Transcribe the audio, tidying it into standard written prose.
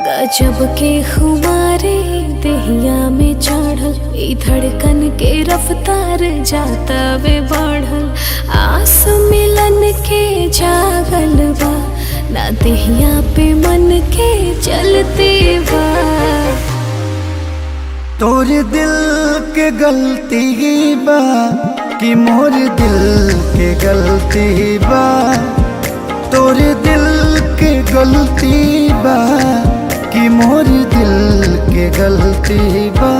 गजब के खुमारे दहिया में चढ़ल, ई धड़कन के रफ्तार जाता वे बढ़ल। आस मिलन के जागल बा, ना दहिया पे मन के चलते बा। तोरे दिल के गलती बा कि मोर दिल के गलती बा। तोरे दिल के गलती बा कि मोर दिल के गलती बा।